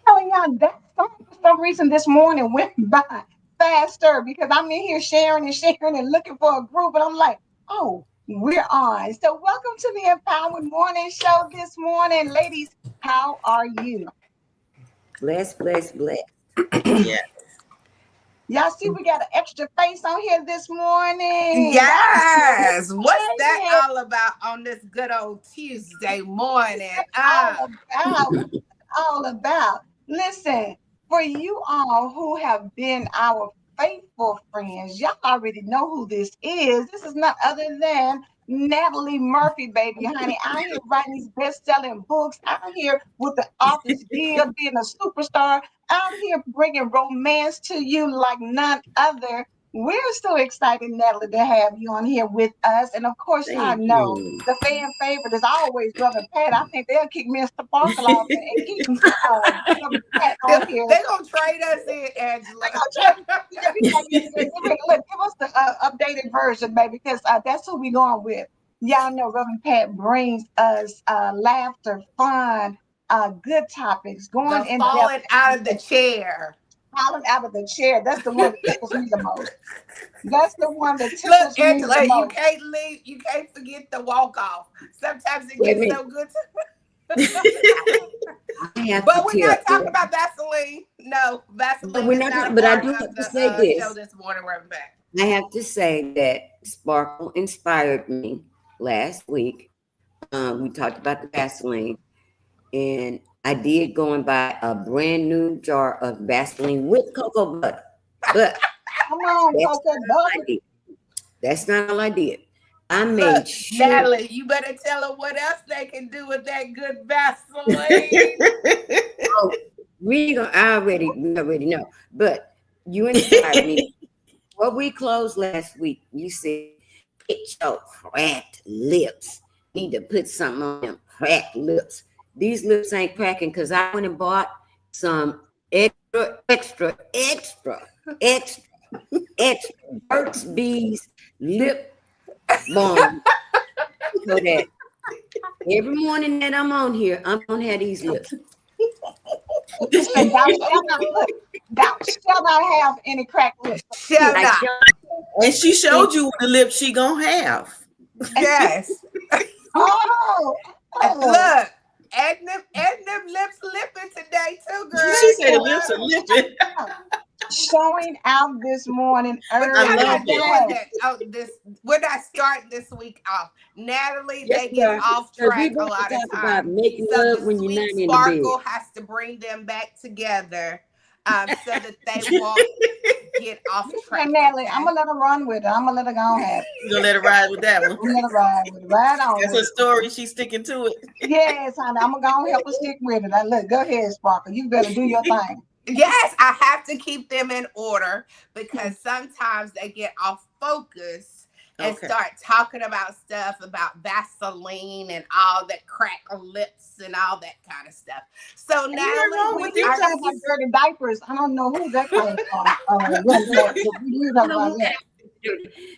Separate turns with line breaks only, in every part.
Telling y'all that song for some reason this morning went by faster because I'm in here sharing and looking for a group, and I'm like, oh, we're on. So welcome to the Empowered Morning Show this morning, ladies. How are you?
Bless.
Yeah.
Y'all see we got an extra face on here this morning.
Yes. What's that all about on this good old Tuesday morning?
All about. Listen, for you all who have been our faithful friends, y'all already know who this is. This is not other than Natalie Murphy, baby, honey. I'm here writing these best-selling books. I'm here with the author's deal, being a superstar. I'm here bringing romance to you like none other. We're so excited, Natalie, to have you on here with us. And of course, I know the fan favorite is always Brother Pat. I think they'll kick Mr. Sparkle off and keep Brother Pat on here.
They're going to trade us in, Angela.
Look, give us the updated version, baby, because that's who we're going with. Y'all know Reverend Pat brings us laughter, fun, good topics, going in
falling
depth.
out of the chair.
Falling out of the chair. That's the one that tickles me the most. That's the one that tickles
Look,
me
Angela,
the most.
you can't leave. You can't forget the walk off. Sometimes it gets so good. But we're not talking about Vaseline. No, Vaseline.
We're not. But I do have to say this.
Show this morning, Reverend Pat.
I have to say that Sparkle inspired me last week. We talked about the Vaseline, and I did go and buy a brand new jar of Vaseline with cocoa butter. But
come on, cocoa butter.
That's not all I did. I made sure.
Natalie, you better tell them what else they can do with that good Vaseline.
I already know. But you inspired me. Before we closed last week, you said, "Get your cracked lips. Need to put something on them cracked lips." These lips ain't cracking because I went and bought some extra Burt's Bees lip balm. So that every morning that I'm on here, I'm gonna have these lips.
Thou shall not have any cracked lips.
And she showed you the lips she gonna have.
Yes. Look. And them lips lipping today too, girl.
She said the lips are lipping.
Showing out this morning early.
We're not starting this week off. Natalie, they get off track a lot of times.
Making love when you're not in the bed.
Sparkle has to bring them back together so that they won't get off track.
And Natalie, I'm gonna let her run with it. I'm gonna let her go ahead.
You're gonna let her ride with that one.
I'm gonna let her ride with it. Right on.
That's her story. She's sticking to it.
Yes, honey. I'm gonna go help her stick with it. Look, go ahead, Sparkle. You better do your thing.
Yes, I have to keep them in order because sometimes they get off focus and start talking about stuff about Vaseline and all that crack lips and all that kind of stuff. So now
we do talk about dirty diapers. I don't know who that came from.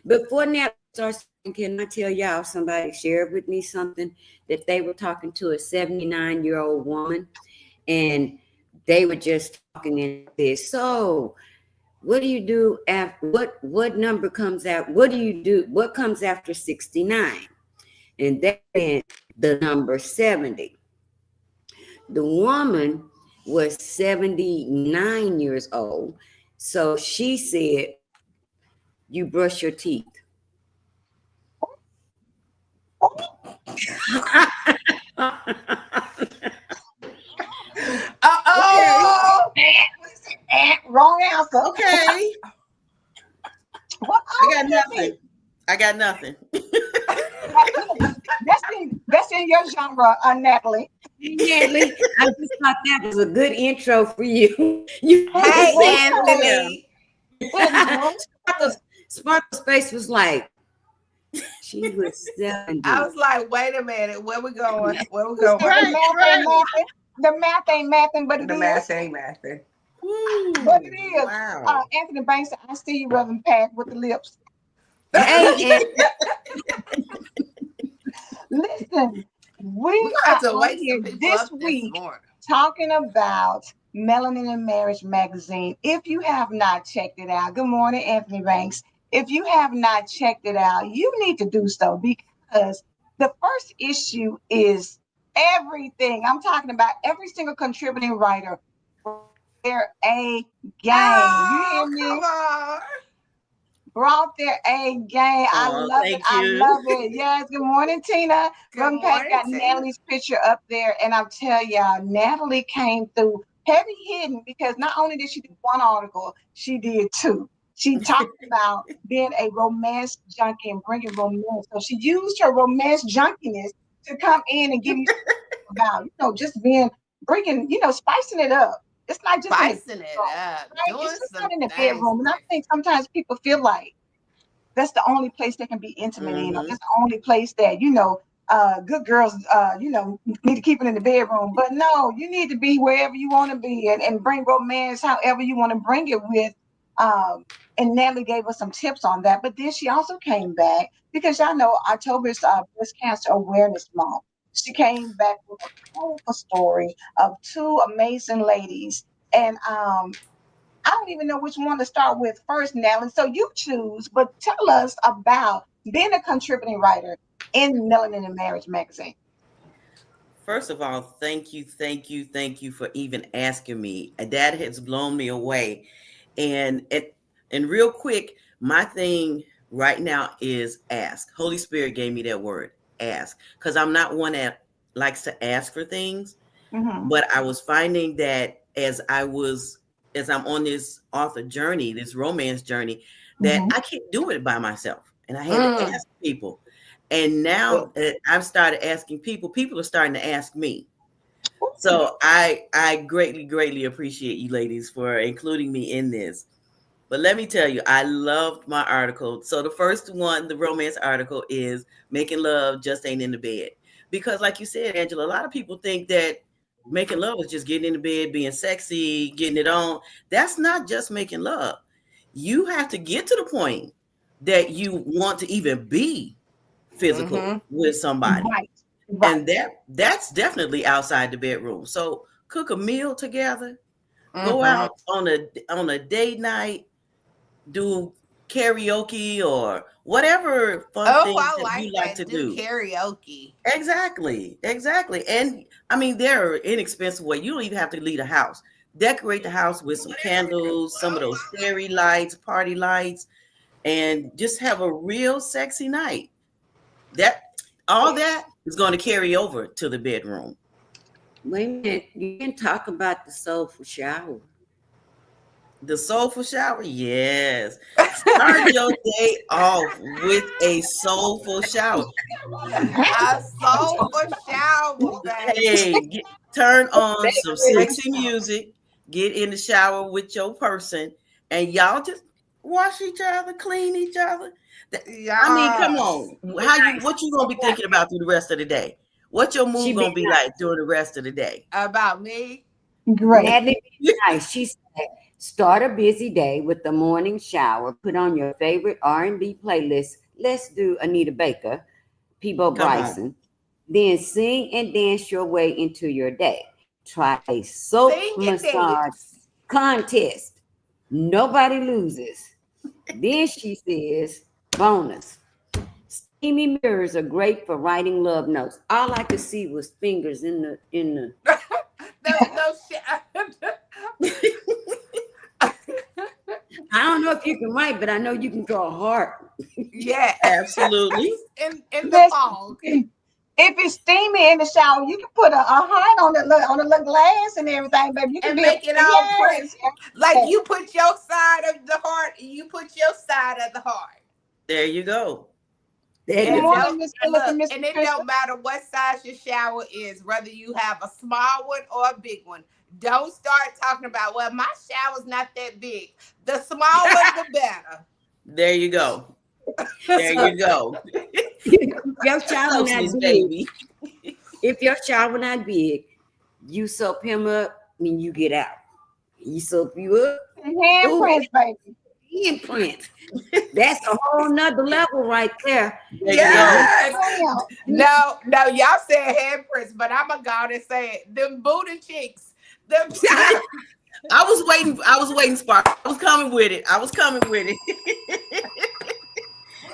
Before now, start saying, can I tell y'all, somebody shared with me something that they were talking to a 79-year-old woman, and they were just talking, and they said, so what do you do after what number comes out? What do you do? What comes after 69? And then the number 70. The woman was 79 years old. So she said, you brush your teeth.
Oh, wrong answer.
Okay.
What
I got nothing. I got nothing.
That's in your genre, Natalie.
Natalie, I just thought that was a good intro for you. You
Hey,
Yeah.
Anthony.
Sparkle's face was like, she was 70.
I was like, wait a minute, where we going? Where we
The
going?
Right,
math ain't mathing. The math ain't mathing, but it
The
is.
math ain't mathing.
But it is.
Wow.
Anthony Banks, I see you, Reverend Pat, with the lips.
Hey,
Listen, we
We're gonna have
are
to
on
wake
here
some people
this
up this
week
morning.
talking about Melanin and Marriage magazine. If you have not checked it out, good morning, Anthony Banks. If you have not checked it out, you need to do so because the first issue is everything. I'm talking about every single contributing writer. They're a game. You hear
Oh, come
me?
on.
Brought their A game. I
Oh,
love it.
thank
I
you.
love it. Yes. Good morning, Tina.
Good
Reverend Pat
morning,
got
Tina.
Natalie's picture up there. And I'll tell y'all, Natalie came through heavy hidden because not only did she do one article, she did two. She talked about being a romance junkie and bringing romance. So she used her romance junkiness to come in and give you about, just being, bringing, spicing it up. It's not just in the
Spicing it
bedroom,
up,
right?
doing
It's just
some
not in the
things.
bedroom. And I think sometimes people feel like that's the only place they can be intimate in, or
Mm-hmm.
that's the only place that, good girls, need to keep it in the bedroom. But no, you need to be wherever you want to be and bring romance however you want to bring it with. Um, and Natalie gave us some tips on that. But then she also came back because y'all know October is Breast Cancer Awareness Month. She came back with a powerful story of two amazing ladies. And I don't even know which one to start with first, Natalie. So you choose, but tell us about being a contributing writer in Melanin and Marriage magazine.
First of all, thank you, thank you, thank you for even asking me. That has blown me away. And real quick, my thing right now is ask. Holy Spirit gave me that word, ask, because I'm not one that likes to ask for things.
Mm-hmm.
But I was finding that as I'm on this author journey, this romance journey, that
Mm-hmm.
I can't do it by myself, and I had to
Mm.
ask people. And now that I've started asking people, people are starting to ask me. So I greatly appreciate you ladies for including me in this. But let me tell you, I loved my article. So the first one, the romance article, is making love just ain't in the bed. Because like you said, Angela, a lot of people think that making love is just getting in the bed, being sexy, getting it on. That's not just making love. You have to get to the point that you want to even be physical
Mm-hmm.
with somebody.
Right. Right.
And that's definitely outside the bedroom. So cook a meal together, go
Mm-hmm.
out on a date night, do karaoke or whatever fun
Oh,
things
I
that you
like
like
that.
to
Do
do.
karaoke.
Exactly. And I mean, there are inexpensive ways. You don't even have to leave the house. Decorate the house with some candles, some of those fairy lights, party lights, and just have a real sexy night. That all that is going to carry over to the bedroom.
wait a minute. You didn't talk about the soulful shower.
The soulful shower, yes. Start your day off with a soulful shower.
A soulful shower, baby.
Hey, turn on some sexy music, get in the shower with your person, and y'all just wash each other, clean each other. I mean, come
Yes.
on. What you gonna be thinking about through the rest of the day? What your
She
mood
be
gonna be like during the rest of the day?
About me.
Great.
Natalie be nice. She said, start a busy day with the morning shower. Put on your favorite R&B playlist Let's do Anita Baker, Peebo
Come on.
Bryson. Then sing and dance your way into your day. Try a soap
Sing and
massage
dance.
contest. Nobody loses. Then she says, bonus. Steamy mirrors are great for writing love notes. All I could see was fingers in the
Those shit.
I don't know if you can write, but I know you can draw a heart.
Yeah,
Absolutely.
in the
Listen,
fog.
if it's steamy in the shower, you can put a heart on the little glass and everything, baby. You can
And
be
make it all pretty.
yes.
Like you put your side of the heart, and you put your side of the heart.
There you go.
There
And
Good
you
it
go.
morning,
don't
Miss
and
Phillips
look,
and Mr.
and it
Crystal.
don't matter what size your shower is, whether you have a small one or a big one. Don't start talking about, well, my shower's not that big. The smaller the better.
There you go. There you go.
Your shower not
Closeness,
big.
baby.
If your shower not big, you soap him up when you get out. He soap you up,
Handprints, baby.
imprint. That's a whole nother level right there.
There you go.
Yes.
Damn.
No, y'all said handprints, but I'm gonna go out and say it. Them booty cheeks. Them
I was waiting, Spark. I was coming with it.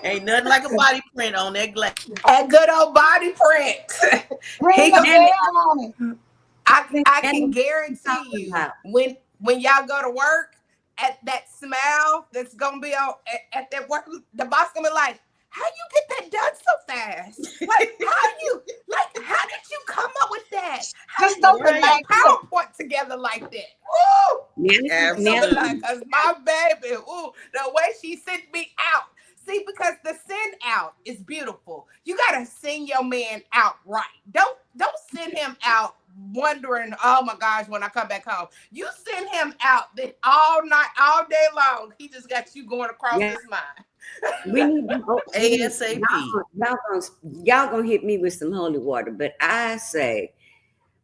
Ain't nothing like a body print on that glass.
a good old body print.
Ring a bell on it.
I can guarantee you when y'all go to work, at that smile that's gonna be on at that work, the boss gonna be like, how you get that done so fast? Like how did you come up with that? How
Just
did
don't
you put
relax.
that PowerPoint together like that? Woo!
Absolutely.
Because my baby, the way she sent me out. See, because the send out is beautiful. You gotta send your man out right. Don't send him out wondering, oh my gosh, when I come back home. You send him out all night, all day long. He just got you going across his mind.
We need to go
ASAP.
Y'all gonna hit me with some holy water, but I say,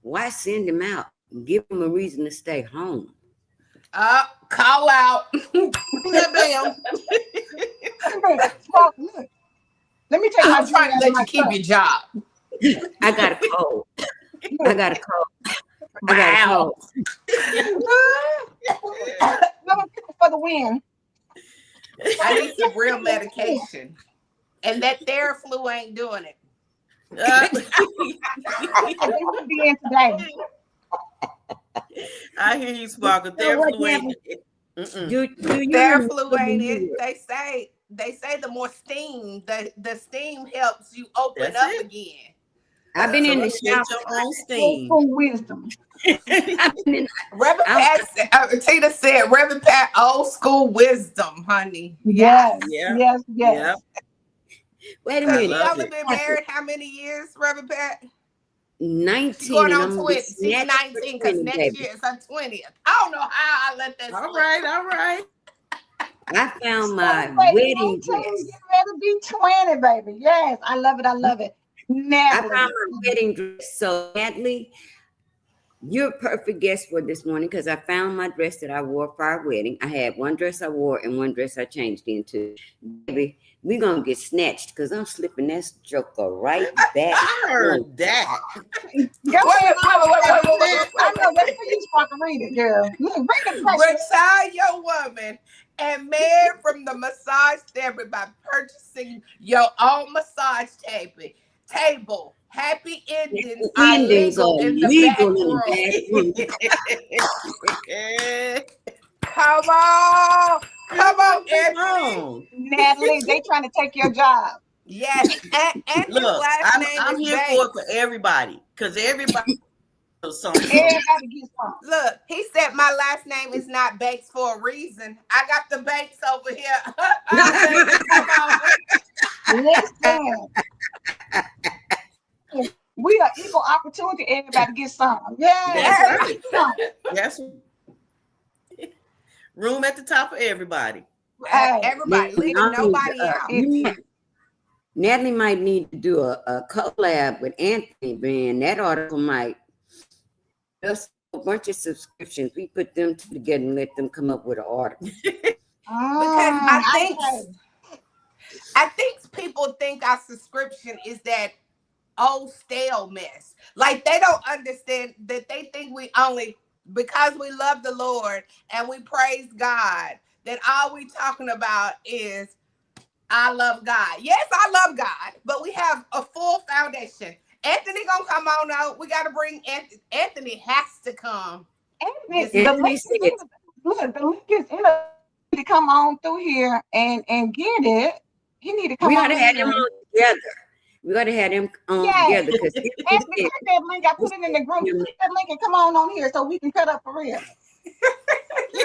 why send him out? Give him a reason to stay home.
Call out.
Bam.
Smoke, look. Let me take my
I'm trying to let you keep your job.
I got a cold. I got a cold.
For the win.
I need some real medication. And that Theraflu ain't doing it.
They will be in today.
I hear you, Sparkle. Theraflu ain't.
Theraflu ain't it. They say the more steam, the steam helps you open up again.
I've been in the
Get
shower.
your own steam.
Wisdom.
Reverend Pat, Tina said, Reverend Pat, old school wisdom, honey.
Yes.
Yeah.
Yes.
Yeah.
Wait a
So
minute.
y'all have been married how many years, Reverend Pat?
19.
Going
and
on
I'm
20.
just
She's
snatching
19 because
for 20,
next
baby.
year is her 20th. I don't know how I let that
All
slip.
right.
I found my
Wait,
wedding
19,
dress.
get ready to be 20, baby. Yes, I love it.
I
Natalie.
found my wedding dress. So, Natalie, you're a perfect guest for this morning because I found my dress that I wore for our wedding. I had one dress I wore and one dress I changed into. Baby, we're going to get snatched because I'm slipping that joker right back.
I heard that.
Go
Wait.
I know that's for you, Sparkle. Read it, girl. Look, bring it back.
Retire your woman and marry from the massage therapy by purchasing your own massage table. Happy endings are legal in the bathroom. Come on, Anthony.
Natalie, they trying to take your job.
Yes, and
Look,
last name
I'm
is
here
Banks.
for it for everybody because everybody knows something.
Everybody gets some.
Look, he said my last name is not Banks for a reason. I got the Banks over here. Come on.
Listen. We are equal opportunity. Everybody gets some. Yeah.
That's right. Room at the top for everybody.
Everybody, leaving nobody out.
Natalie might need to do a collab with Anthony, man. That article might just a bunch of subscriptions. We put them together and let them come up with an article.
Because I think people think our subscription is that old stale mess. Like they don't understand that they think we only because we love the Lord and we praise God, that all we talking about is I love God. Yes, I love God, but we have a full foundation. Anthony gonna come on out. We gotta bring Anthony. Anthony has to come.
Anthony, the link is in look, the link is in a to come on through here and get it. He need to come
We
on
ought to have
here.
them on together. We got to have them on together because
Anthony, click that link. I put it in the group. Click that link and come on here so we can cut up for real.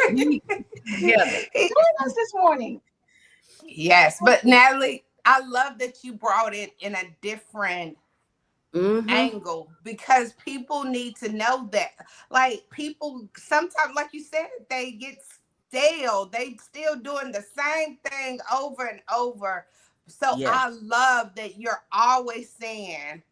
Together.
Join us this morning.
Yes, but Natalie, I love that you brought it in a different angle because people need to know that. Like people sometimes, like you said, they get stale. They still doing the same thing over and over. So I love that you're always saying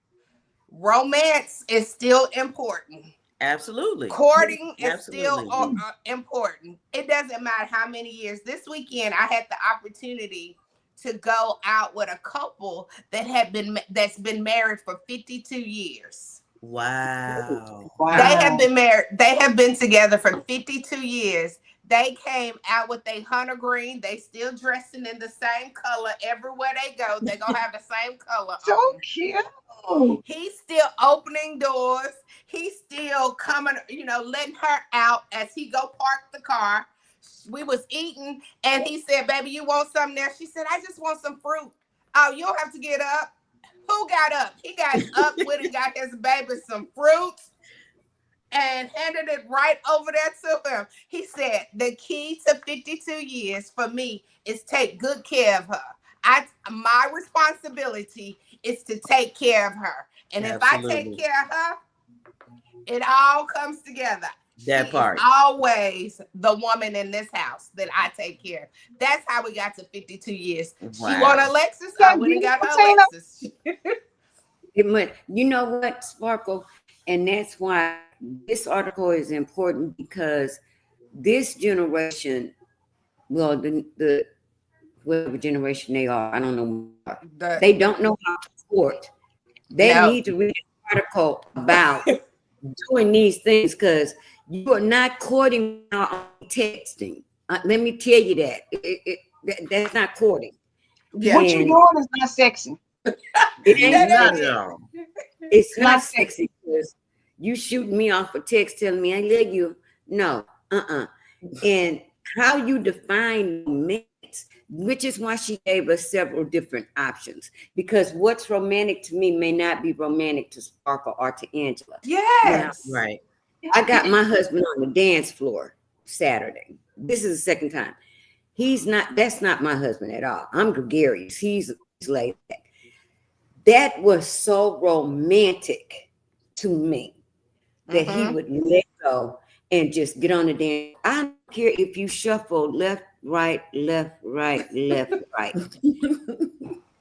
romance is still important.
Absolutely.
Courting is still important. It doesn't matter how many years. This weekend, I had the opportunity to go out with a couple that's been married for 52 years.
Wow.
They have been married. They have been together for 52 years. They came out with a hunter green. They still dressing in the same color everywhere they go. They're gonna have the same color.
So cute.
He's still opening doors. He's still coming, letting her out as he go park the car. We was eating and he said, baby, you want something there? She said, I just want some fruit. Oh, you don't have to get up. Who got up? He got up with and got his baby some fruits and handed it right over there to him. He said, the key to 52 years for me is take good care of her. My responsibility is to take care of her. And if I take care of her, it all comes together.
That part.
Is always the woman in this house that I take care of. That's how we got to 52 years. Wow. She want a Lexus, I went and got her Lexus.
You know what, Sparkle? And that's why this article is important because this generation, well, the whatever generation they are, I don't know. They don't know how to court. They need to read an article about doing these things because you are not courting on texting. Let me tell you that. That's not courting.
Yeah. What you're doing is not sexy.
It ain't not. It's not sexy because you shooting me off a text telling me I love you. No, And how you define romance, which is why she gave us several different options. Because what's romantic to me may not be romantic to Sparkle or to Angela.
Yes.
Now, right.
I got my husband on the dance floor Saturday. This is the second time. That's not my husband at all. I'm gregarious. He's laid back. That was so romantic to me that he would let go and just get on the dance. I don't care if you shuffle left, right, left, right, left, right.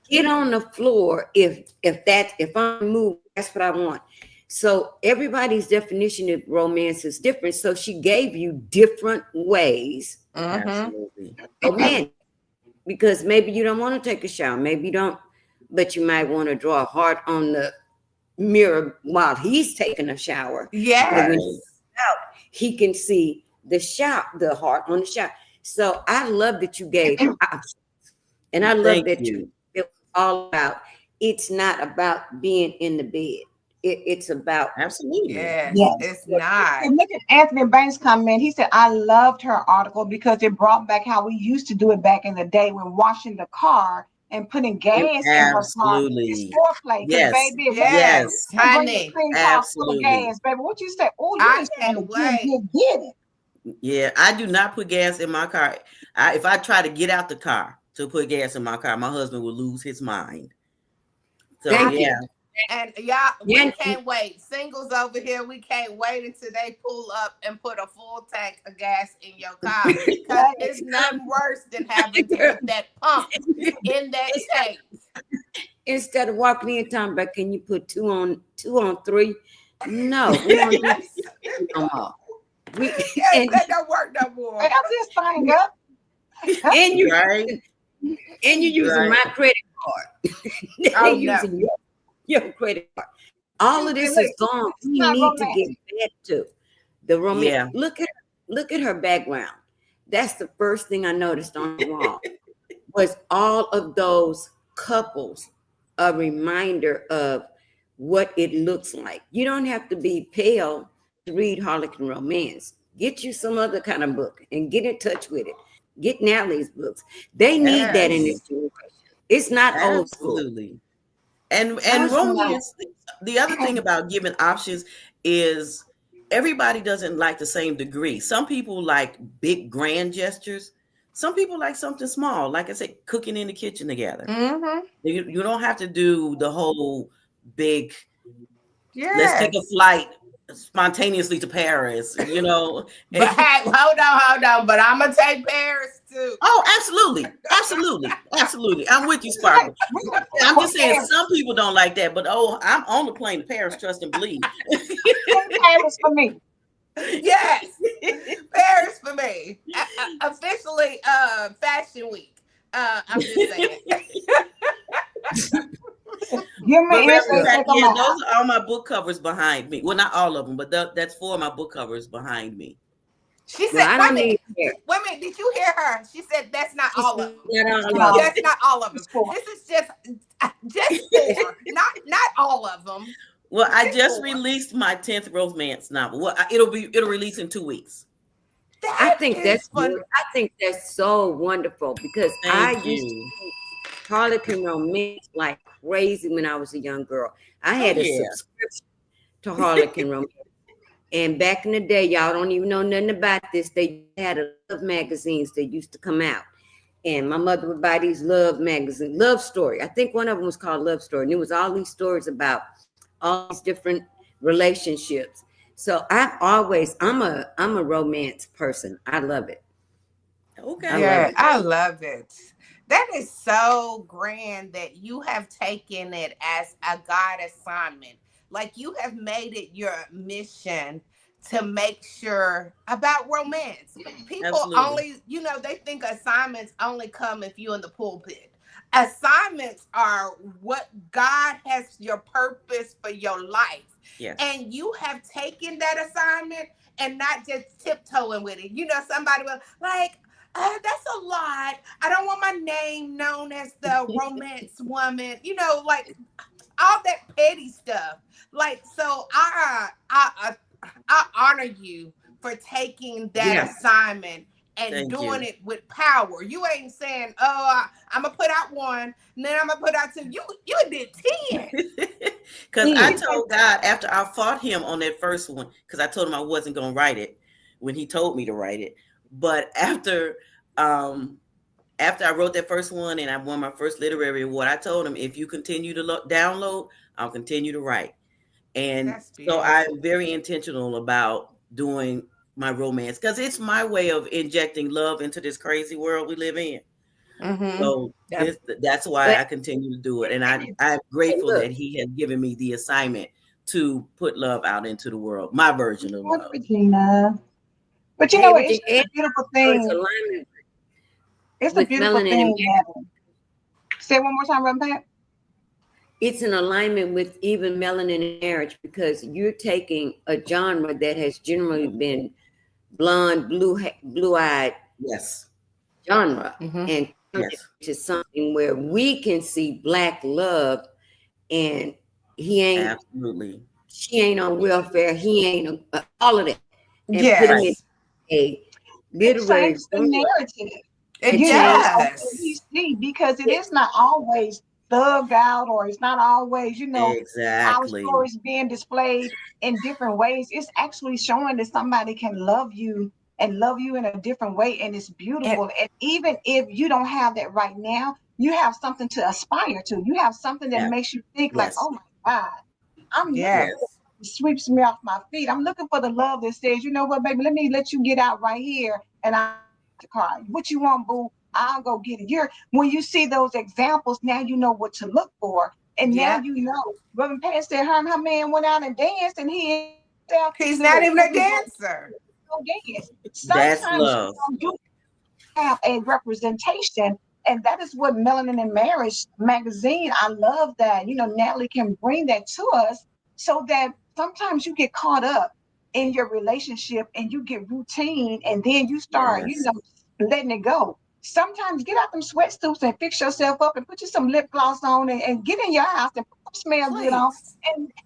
Get on the floor if I move, that's what I want. So everybody's definition of romance is different. So she gave you different ways.
Absolutely.
Romantic. Because maybe you don't want to take a shower. Maybe you don't, but you might want to draw a heart on the mirror while he's taking a shower.
Yes.
He can see the heart on the shower. So I love that you gave options. And I love that it was all about, it's not about being in the bed. It's about
absolutely.
Yes. It's not.
And look at Anthony Banks' comment. He said, I loved her article because it brought back how we used to do it back in the day when washing the car and putting gas in her car. It's foreplay.
Yes.
Baby,
Yes.
Honey. Absolutely. Gas, baby. What you say? Oh, you just
can't wait.
Get it.
Yeah, I do not put gas in my car. If I try to get out the car to put gas in my car, my husband will lose his mind. So yeah.
And y'all, we can't wait. Singles over here, we can't wait until they pull up and put a full tank of gas in your car. Because it's nothing worse than having to put that pump in that tank.
Instead of walking in time back, can you put two on 3? No, we don't do that no more.
That don't work no more.
I just signed up.
And you
right.
And you're using
Right.
my credit card.
Oh
They're
no.
using your credit card. All of this is gone.
It's
We
not
need to
romantic.
get back to the romance.
Yeah.
Look at her background. That's the first thing I noticed on the wall was all of those couples, a reminder of what it looks like. You don't have to be pale to read Harlequin Romance. Get you some other kind of book and get in touch with it. Get Natalie's books. They need that in
Absolutely.
this generation. It's not old school.
Absolutely. And
It's not.
romance, the other thing about giving options is everybody doesn't like the same degree. Some people like big grand gestures. Some people like something small, like I said, cooking in the kitchen together.
Mm-hmm.
You don't have to do the whole big, let's take a
Yes.
flight spontaneously to Paris, you know.
But hey, hold on. But I'm gonna take Paris too.
Oh, absolutely. Absolutely. Absolutely. I'm with you, Sparkle. I'm just saying some people don't like that, but I'm on the plane to Paris, trust and believe.
Paris for me.
Yes, Paris for me. Officially, Fashion Week. I'm just saying.
Give
But
me
matter
insight.
of fact,
Take 'em
yeah,
out.
those are all my book covers behind me. Well, not all of them, but that's 4 of my book covers behind me.
She
Well,
said,
I
wait a
don't
minute.
need hair.
Wait a minute. Did you hear her? She said that's not
She
all
said
of them.
that all
No.
of it.
That's not all of them.
It's four.
This is just 4, not all of them.
Well, I just
4.
released my 10th romance novel. Well, it'll release in 2 weeks.
I
That
think
is
that's
fun.
good. I think that's so wonderful because I
Thank
used to
you.
read Harlequin Romance like crazy when I was a young girl. I had a
yeah.
subscription to Harlequin Romance. And back in the day, y'all don't even know nothing about this. They had a love magazines that used to come out. And my mother would buy these love magazines, Love Story. I think one of them was called Love Story. And it was all these stories about all these different relationships. So I'm a romance person. I love it.
Okay.
I love
Yeah,
it.
I love it. That is so grand that you have taken it as a God assignment. Like you have made it your mission to make sure about romance. People
Absolutely.
only, they think assignments only come if you're in the pulpit. Assignments are what God has your purpose for your life.
Yes.
And you have taken that assignment and not just tiptoeing with it. Somebody will like, that's a lot. I don't want my name known as the romance woman. Like all that petty stuff. Like, so I honor you for taking that
Yeah.
assignment and
Thank
doing
you.
it with power. You ain't saying, "Oh, I'm gonna put out 1, and then I'm gonna put out 2." You did 10.
Because I told God after I fought him on that first one, because I told him I wasn't going to write it when he told me to write it. But after I wrote that first one and I won my first literary award, I told him, if you continue to download, I'll continue to write. And so I'm very intentional about doing my romance because it's my way of injecting love into this crazy world we live in.
Mm-hmm.
So that's why I continue to do it. And I'm grateful that he has given me the assignment to put love out into the world, my version of love.
Regina. But you know what? It's a beautiful thing. It's a beautiful thing, Melanin. Say it one more time, Reverend Pat.
It's an alignment with even Melanin in Marriage because you're taking a genre that has generally been blonde, blue-eyed genre and turn it to something where we can see Black love, and she ain't on welfare, he ain't all of that, and putting it a literary
the narrative.
It does.
We see because it is not always thugged out, or it's not always, our stories being displayed in different ways. It's actually showing that somebody can love you and love you in a different way, and it's beautiful. And even if you don't have that right now, you have something to aspire to. You have something that makes you think like, oh my God, I'm looking for it sweeps me off my feet. I'm looking for the love that says, you know what, baby, let me let you get out right here, and I'll the car. What you want, boo? I'll go get it. When you see those examples, now you know what to look for. And now you know. Reverend Pat said her and her man went out and danced, and
he's not even a dancer.
Dance.
That's love.
You have a representation And that is what Melanin and Marriage magazine, I love that, Natalie can bring that to us so that sometimes you get caught up in your relationship and you get routine and then you start,
Yes.
letting it go. Sometimes get out them sweatsuits and fix yourself up and put you some lip gloss on and get in your house and put some smell good on.
Please.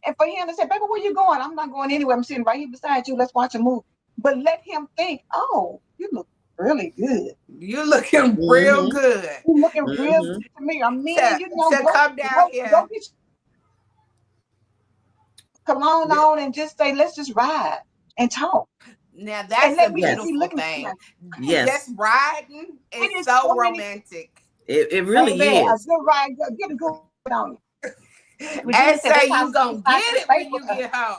And for him to say, baby, where you going? I'm not going anywhere. I'm sitting right here beside you. Let's watch a movie. But let him think, oh, you look really good.
You're looking real
Mm-hmm.
good.
You looking real
Mm-hmm.
good to me. Or men,
To come down
go
here.
get your cologne on and just say, let's just ride and talk.
Now
And
that's a
let me just
Yes.
be
beautiful
looking for
thing.
you.
Just
Yes.
riding is
It is
so
so many,
romantic.
It really
baby, a
is.
good ride, get a good ride on you. Regina
And
said
say
that's how
you
she
gonna get
decides to
it
stay
when
with
you
us.
get home.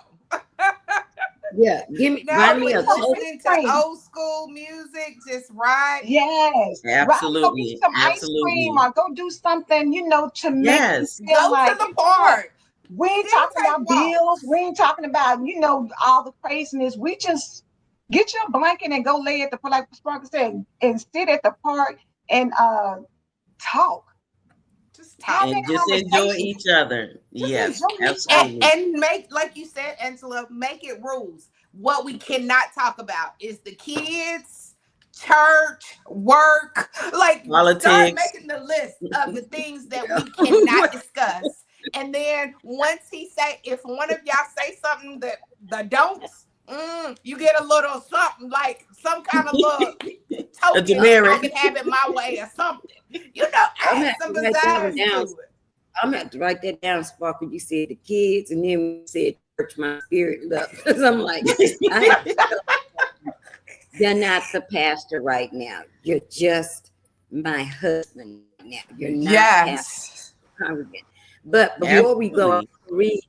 Yeah, give me
No,
buy
Go
me
get
but
a
some
coat.
ice
listening to
cream.
old school music, just riding.
Yes. Right. Go get you
Absolutely.
some ice cream
Absolutely.
or go do something, to make you
Yes.
feel
Go to
like,
the
what?
park.
We ain't
Still
talking
take
about bills. We
walks.
ain't talking about, all the craziness. We just get your blanket and go lay at the, like Sparkle said, and sit at the park and talk,
Just
have
talk.
that
And just enjoy
conversation.
each other.
Just
Yes.
enjoy each other.
Absolutely.
And make, like you said, Angela, make it rules. What we cannot talk about is the kids, church, work. Like, start
Politics.
making the list of the things that we cannot discuss. And then once he say, if one of y'all say something that the don'ts, you get a little something, like some kind of little
A
token that I
demerit.
can have it my way or something.
I'm gonna
Add
have
some
to write that one
pizzazz
down.
to it.
I'm gonna have to write that down, Sparkle. You said the kids, and then you said church, my spirit love. Because I'm like, I have to tell you're not the pastor right now. You're just my husband right now. You're not pastor
Yes.
congregant. But before we go,
Absolutely.
I'll read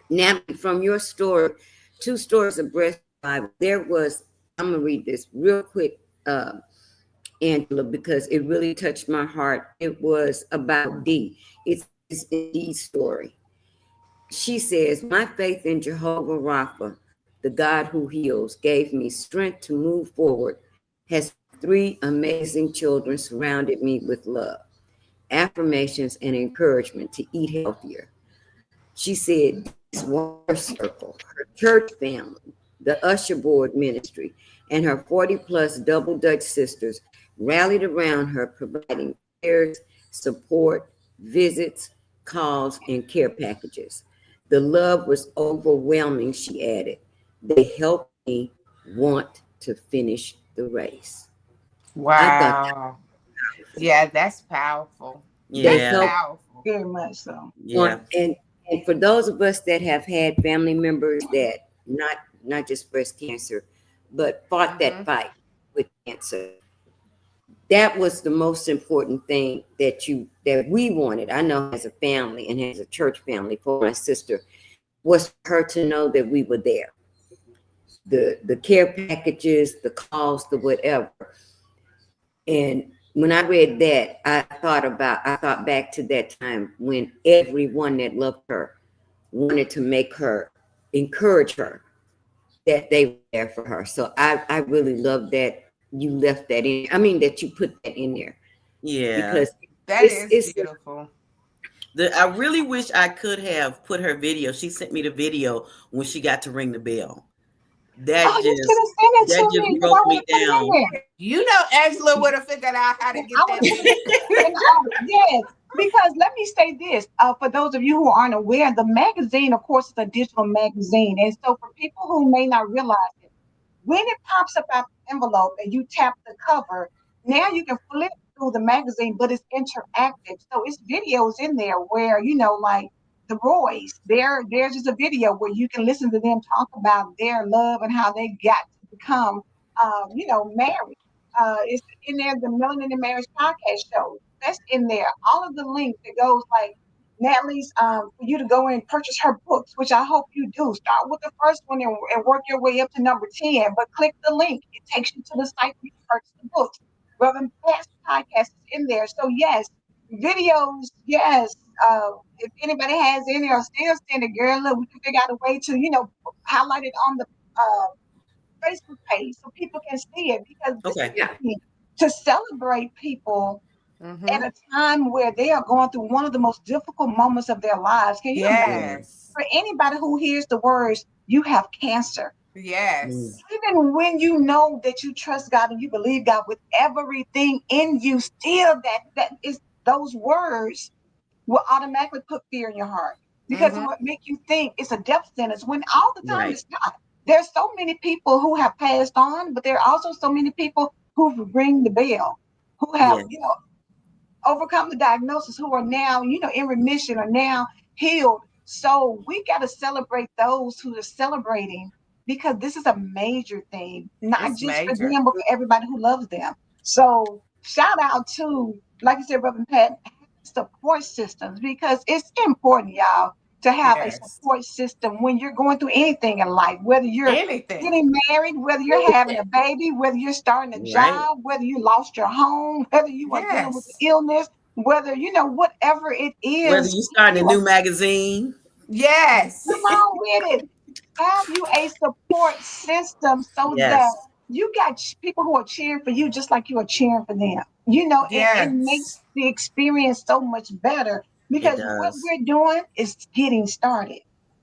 now from your story, two stories of breast revival. There was, I'm gonna read this real quick, Angela, because it really touched my heart. It was about Dee. It's in Dee's story. She says, my faith in Jehovah Rapha, the God who heals, gave me strength to move forward. Has three amazing children surrounded me with love, affirmations, and encouragement to eat healthier. She said, this water circle, her church family, the usher board ministry, and her 40 plus double Dutch sisters rallied around her, providing prayers, support, visits, calls, and care packages. The love was overwhelming, she added. They helped me want to finish the race. I thought
Wow. Yeah, that's powerful.
they
That's
Yeah.
helped
powerful.
Very much so.
Yeah.
and for those of us that have had family members that not just breast cancer, but fought that
Hmm.
fight with cancer, that was the most important thing that we wanted. I know as a family and as a church family for my sister was for her to know that we were there. The care packages, the calls, the whatever. And when I read that, I thought back to that time when everyone that loved her wanted to make her, encourage her that they were there for her. So I really love that you left that in. I mean, that you put that in there
Yeah.
because
That
it's,
is
it's,
beautiful.
I really wish I could have put her video. She sent me the video when she got to ring the bell.
Oh, you should have sent it
That
to
just
me because
broke
I would
me
have put it in
down.
there.
You know, Angela would have figured out how to
I
get
would
that
have put
video.
it in the yes. Because let me say this, for those of you who aren't aware, the magazine, of course, is a digital magazine. And so for people who may not realize it, when it pops up out the envelope and you tap the cover, now you can flip through the magazine, but it's interactive. So it's videos in there where, like the Roys, there's just a video where you can listen to them talk about their love and how they got to become, married. It's in there, the Melanin and Marriage podcast show. That's in there. All of the links that goes like Natalie's, for you to go and purchase her books, which I hope you do. Start with the first one and work your way up to number 10, but click the link. It takes you to the site where you can purchase the books. Reverend Past podcast is in there. So, yes, videos, yes. If anybody has any or still send it, girl, look, we can figure out a way to, highlight it on the Facebook page so people can see it because this is
Okay.
the thing to celebrate people at a time where they are going through one of the most difficult moments of their lives. Can you imagine
Yes.
for anybody who hears the words, you have cancer?
Yes.
Even when you know that you trust God and you believe God with everything in you, still that is those words will automatically put fear in your heart because it
Mm-hmm.
will make you think it's a death sentence when all the time
Right.
it's not. There's so many people who have passed on, but there are also so many people who've ring the bell, who have,
Yes.
overcome the diagnosis, who are now, in remission, are now healed. So we got to celebrate those who are celebrating because this is a major thing, not
It's
just for
major.
them, but for everybody who loves them. So shout out to, like you said, Reverend Pat, support systems because it's important, y'all, to have a
Yes.
support system when you're going through anything in life, whether you're
Anything.
getting married, whether you're having a baby, whether you're starting a
Right.
job, whether you lost your home, whether you are dealing with
Yes.
the illness, whether, whatever it
Whether
is,
you starting a
you are,
new magazine.
come
Yes.
on with it. Have you a support system so that
Yes,
you got people who are cheering for you just like you are cheering for them. It makes
Yes.
the experience so much better
it
because what
does.
we're doing is getting started.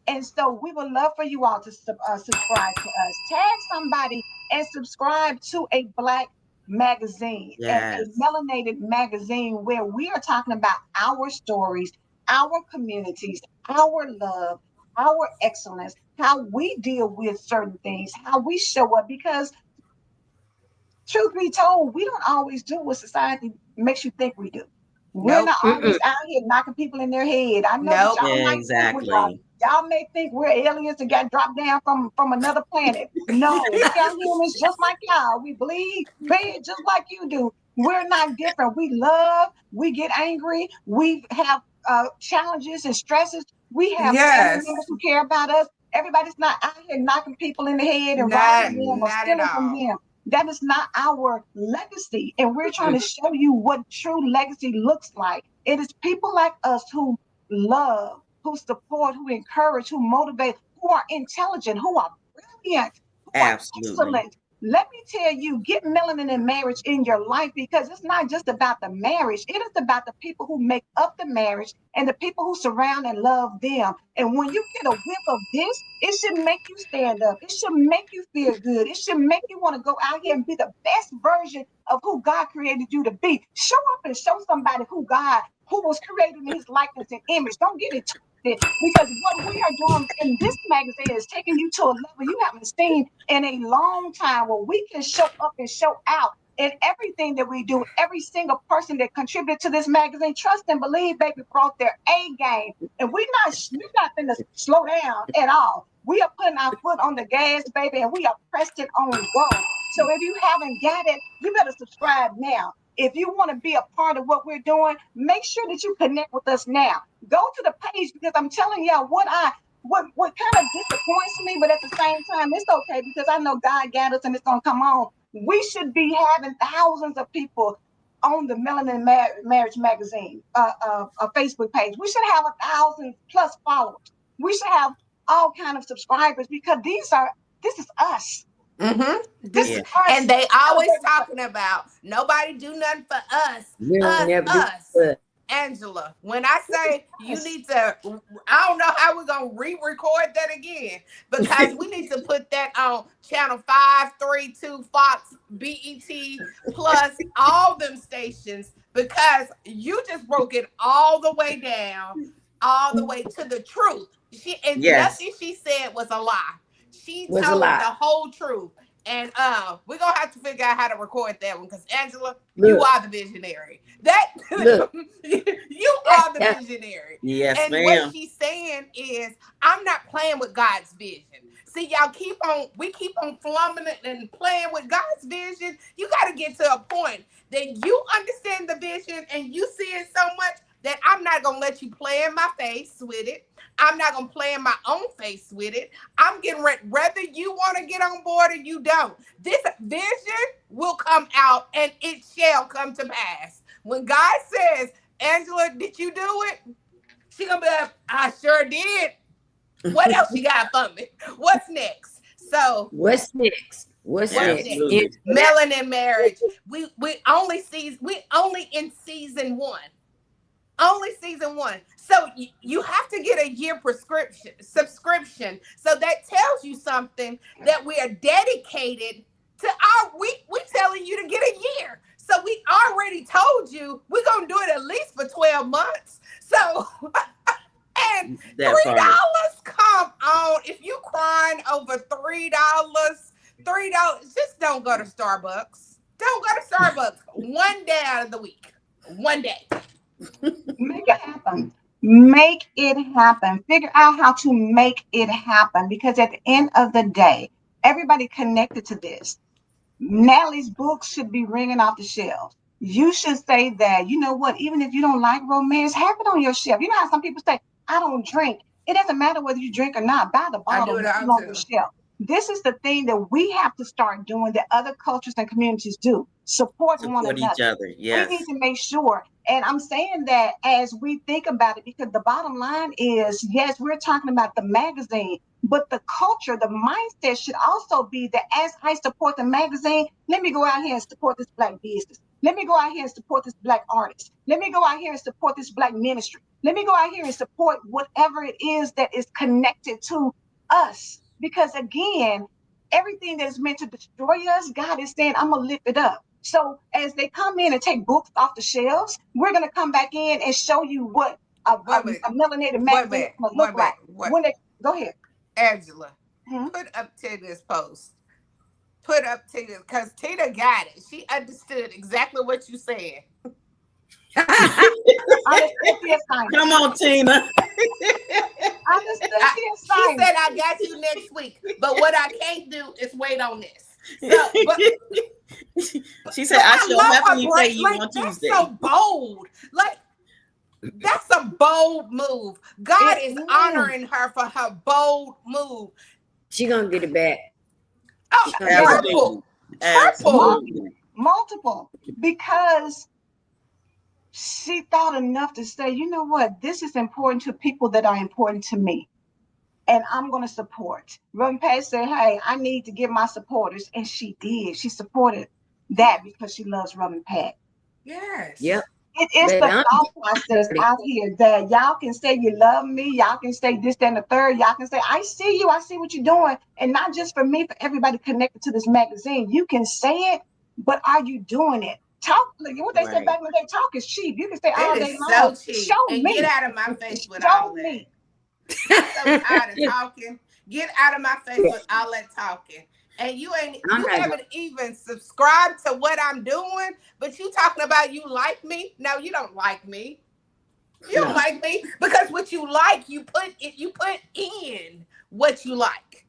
And so we would love for you all to subscribe to us. Tag somebody and subscribe to a Black magazine and a
Yes.
melanated magazine where we are talking about our stories, our communities, our love, our excellence, how we deal with certain things, how we show up. Because truth be told, we don't always do what society makes you think we do. We're
Nope.
not always out here knocking people in their head. I know that
Nope.
y'all
Yeah,
might think we are.
exactly.
Y'all may think we're aliens and got dropped down from another planet. No, we are humans just like y'all. We bleed red just like you do. We're not different. We love, we get angry, we have challenges and stresses. We have family
Yes.
members who care about us. Everybody's not out here knocking people in the head and robbing
Not
them or
not at
stealing from
all.
them. That is not our legacy. And we're trying to show you what true legacy looks like. It is people like us who love, who support, who encourage, who motivate, who are intelligent, who are brilliant, who are
Absolutely.
excellent. Let me tell you, get melanin in marriage in your life because it's not just about the marriage. It is about the people who make up the marriage and the people who surround and love them. And when you get a whiff of this, it should make you stand up. It should make you feel good. It should make you want to go out here and be the best version of who God created you to be. Show up and show somebody who was created in his likeness and image. Don't get it twisted because what we are doing in this magazine is taking you to a level you haven't seen in a long time where we can show up and show out in everything that we do. Every single person that contributed to this magazine, trust and believe, baby, brought their A game. And we're not going to slow down at all. We are putting our foot on the gas, baby, and we are pressed it on go. So if you haven't got it, you better subscribe now. If you want to be a part of what we're doing, make sure that you connect with us now. Go to the page because I'm telling y'all what kind of disappoints me, but at the same time, it's okay because I know God got us and it's gonna come on. We should be having thousands of people on the Melanin Marriage Magazine a Facebook page. We should have 1,000 plus followers. We should have all kind of subscribers because this is us.
Mm-hmm.
This
This
is
Yeah.
us
and they always
celebrating.
talking about nobody do nothing for us,
We'll
us,
never do
us.
it.
Angela, when I
This is
say you
us.
need to, I don't know how we're gonna re-record that again because we need to put that on channel 532 Fox BET plus all them stations because you just broke it all the way down, all the way to the truth. She and
Yes.
nothing she said was a lie. She
Was a
told the
lie.
whole truth. And we're gonna have to figure out how to record that one because Angela, you
Look,
are the visionary. That
look.
you are the visionary.
Yes,
And what
ma'am.
she's saying is, I'm not playing with God's vision. See, y'all we keep on flumming it and playing with God's vision. You got to get to a point that you understand the vision and you see it so much that I'm not gonna let you play in my face with it. I'm not gonna play in my own face with it. I'm getting ready, whether you want to get on board or you don't. This vision will come out and it shall come to pass. When God says, Angela, did you do it? She gonna be like, I sure did. What else you got for me? What's next? So
What's next? What's
What's
next?
Absolutely.
Melanin marriage. We only in season one. Only season one. So you have to get a year subscription. So that tells you something that we are dedicated to we telling you to get a year. So we already told you we're gonna do it at least for 12 months. So and
That part.
$3, come on. If you crying over $3, just don't go to Starbucks. Don't go to Starbucks one day out of the week. One day.
Make it happen. Make it happen. Figure out how to make it happen because at the end of the day, everybody connected to this. Natalie's books should be ringing off the shelves. You should say that, you know what, even if you don't like romance, have it on your shelf. You know how some people say, I don't drink. It doesn't matter whether you drink or not. Buy the
I
bottle,
do
put
it
it
all
on your
too.
shelf. This is the thing that we have to start doing that other cultures and communities do. Support one
Support each
another.
other.
We need
Yes.
to make sure. And I'm saying that as we think about it, because the bottom line is, yes, we're talking about the magazine, but the culture, the mindset should also be that as I support the magazine, let me go out here and support this Black business. Let me go out here and support this Black artist. Let me go out here and support this Black ministry. Let me go out here and support whatever it is that is connected to us. Because again, everything that is meant to destroy us, God is saying, I'm going to lift it up. So as they come in and take books off the shelves, we're going to come back in and show you what a melanated magazine is going to look like. When they go ahead,
Angela,
hmm
put up Tina's post. Put up Tina, because Tina got it. She understood exactly what you said.
understood the assignment.
Come on, Tina.
Understood the
She
assignment.
said, I got you next week. But what I can't do is wait on this. So,
She said, I shall happily pay you on
that's
Tuesday.
so bold. Like, that's a bold move. God is honoring her for her bold move.
She gonna get it back.
Oh,
Absolutely.
triple.
Multiple. Because she thought enough to say, you know what, this is important to people that are important to me. And I'm going to support. Reverend Pat said, hey, I need to get my supporters. And she did. She supported that because she loves Reverend Pat.
Yes.
Yep.
It is the thought process out here that y'all can say you love me. Y'all can say this, that, and the third. Y'all can say, I see you. I see what you're doing. And not just for me, for everybody connected to this magazine. You can say it, but are you doing it? Talk, like what they said back in the day, talk is cheap. You can say all
It
day
is
long.
so cheap.
Show
and
me.
Get out of my face with
Show
all that.
me.
I'm so tired of talking. Get out of my face with all that talking. And you haven't even subscribed to what I'm doing, but you talking about you like me. No, you don't like me. You don't like me because what you like, you put in what you like.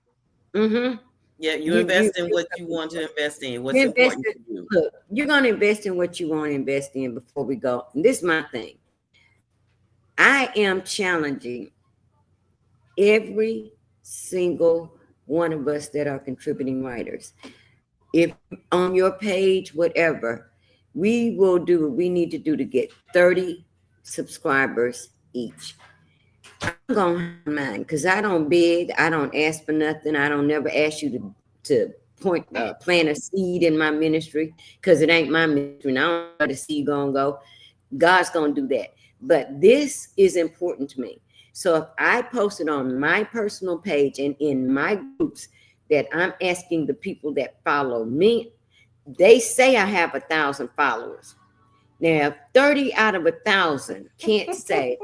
Mm-hmm.
Yeah, you invest in what you want to invest in. What's important to you.
Look, you're gonna invest in what you want to invest in before we go. And this is my thing. I am challenging every single one of us that are contributing writers. If on your page, whatever, we will do what we need to do to get 30 subscribers each. I'm gonna have mine because I don't beg, I don't ask for nothing. I don't never ask you to plant a seed in my ministry because it ain't my ministry. And I don't know where the seed gonna go. God's gonna do that. But this is important to me. So if I post it on my personal page and in my groups that I'm asking the people that follow me, they say I have 1,000 followers. Now, 30 out of 1,000 can't say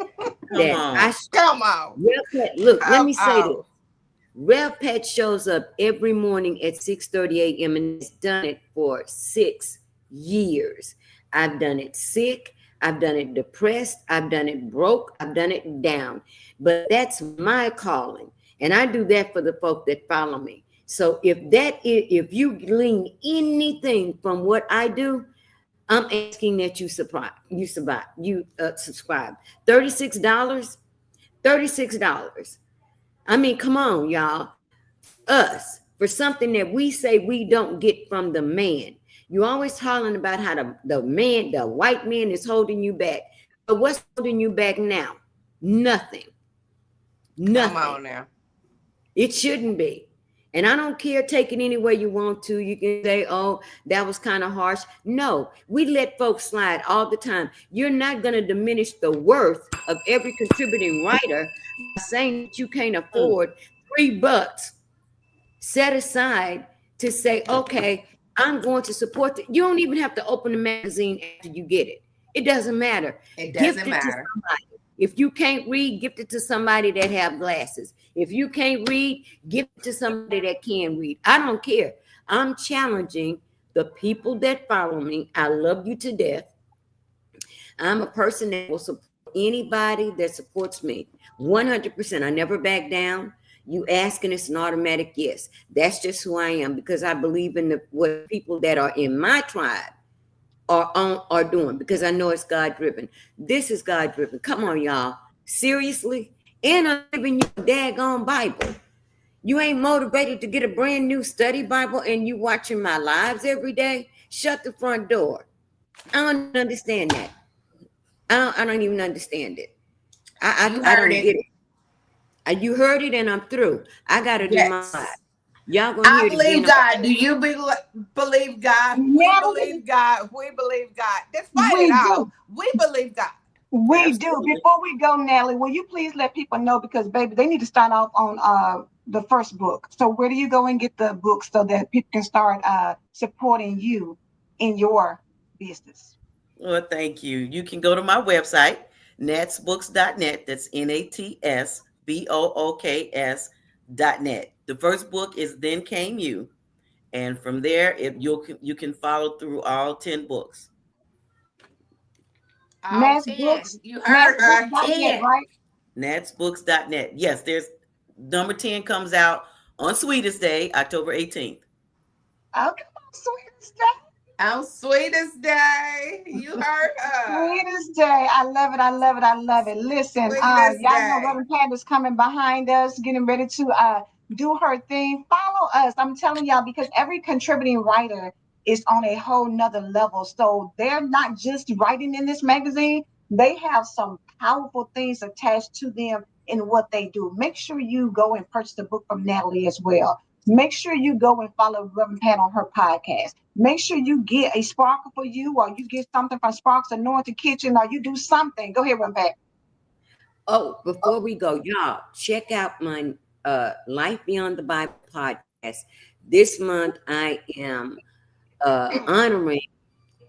that
Come on.
Look, let me say this. Rev Pet shows up every morning at 6:30 a.m. and has done it for 6 years. I've done it sick. I've done it depressed. I've done it broke. I've done it down. But that's my calling. And I do that for the folk that follow me. So if you glean anything from what I do, I'm asking that you subscribe. $36. $36. I mean, come on, y'all. Us for something that we say we don't get from the man. You always hollering about how the white man is holding you back. But what's holding you back now? Nothing.
Come on now.
It shouldn't be. And I don't care, take it any way you want to. You can say, oh, that was kind of harsh. No, we let folks slide all the time. You're not going to diminish the worth of every contributing writer by saying that you can't afford $3 set aside to say, okay, I'm going to support it. You don't even have to open the magazine after you get it. It doesn't matter.
It
Gift
doesn't
it to
matter.
somebody. If you can't read, gift it to somebody that have glasses. If you can't read, gift it to somebody that can read. I don't care. I'm challenging the people that follow me. I love you to death. I'm a person that will support anybody that supports me. 100%. I never back down. You ask and it's an automatic yes. That's just who I am, because I believe in what people that are in my tribe are doing, because I know it's God driven. This is God driven. Come on, y'all. Seriously? And I'm giving you a daggone Bible. You ain't motivated to get a brand new study Bible and you watching my lives every day? Shut the front door. I don't understand that. I don't even understand it. I don't get it. You heard it and I'm through. I got to do my life.
Yes.
Y'all gonna hear
I
it
believe
again.
God. Do you believe God? We
Natalie,
believe God. We believe God. Despite it
we
all,
do.
we believe God.
We do.
Absolutely.
Before we go, Natalie, will you please let people know, because baby, they need to start off on the first book. So where do you go and get the book so that people can start supporting you in your business?
Well, thank you. You can go to my website, natsbooks.net. That's NATSBOOKS.net. The first book is Then Came You. And from there, you can follow through all 10 books.
All
Nats
10.
Books,
You
Nats
heard
Books
her.
net,
10.
right?
Natsbooks.net. Yes, there's number 10 comes out on Sweetest Day, October 18th.
Oh, come on, sweetest day.
On Sweetest Day. You heard her.
Sweetest day. I love it. I love it. I love it. Listen,
Sweetest
y'all know
Day.
Reverend Pat is coming behind us, getting ready to do her thing. Follow us. I'm telling y'all, because every contributing writer is on a whole nother level. So they're not just writing in this magazine, they have some powerful things attached to them in what they do. Make sure you go and purchase the book from Natalie as well. Make sure you go and follow Reverend Pat on her podcast. Make sure you get a sparkle for you, or you get something from Sparks Anointed Kitchen, or you do something. Go ahead, Reverend Pat.
Oh, before we go, y'all, check out my Life Beyond the Bible podcast. This month, I am honoring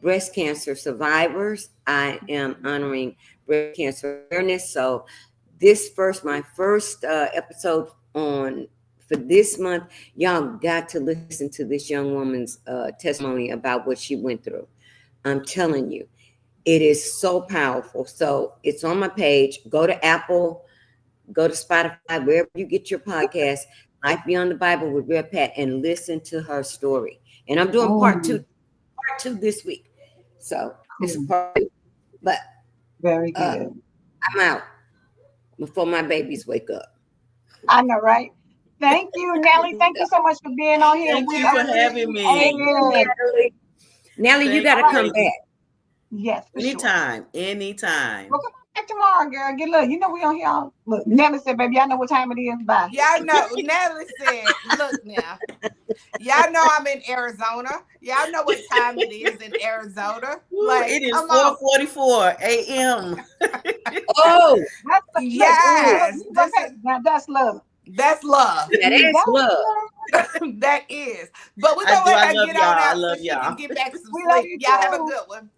breast cancer survivors. I am honoring breast cancer awareness. So my first episode for this month, y'all got to listen to this young woman's testimony about what she went through. I'm telling you, it is so powerful. So it's on my page. Go to Apple, go to Spotify, wherever you get your podcast, Life Beyond the Bible with Rev Pat, and listen to her story. And I'm doing part two this week. So it's a part two. But
Very good.
I'm out before my babies wake up.
I know, right? Thank you, Nellie. Thank you so much for being on
Thank
here
you,
Thank
with
you for
us.
having
Natalie.
me.
Thank you,
Yes,
Natalie. Nellie, you
Thank
got
you,
to come
ladies.
back.
yes, for sure.
Anytime.
Well, come on back tomorrow, girl. Get look. You know we on here. Look, Nellie said, "Baby, y'all know what time it is." Bye.
Y'all know, Natalie said, look now. Y'all know I'm in Arizona. Y'all know what time it is in Arizona.
Ooh,
Like,
it is
come on.
4:44 a.m.
Oh,
That's look.
Yes,
Reverend Pat, now that's love.
that's love.
that is
That's
love.
love.
That is. But we're gonna let
I
her
love
get
y'all.
on
I
out so
love
she can
y'all.
get back to some
We love
sleep.
you
Y'all have a
too.
good one.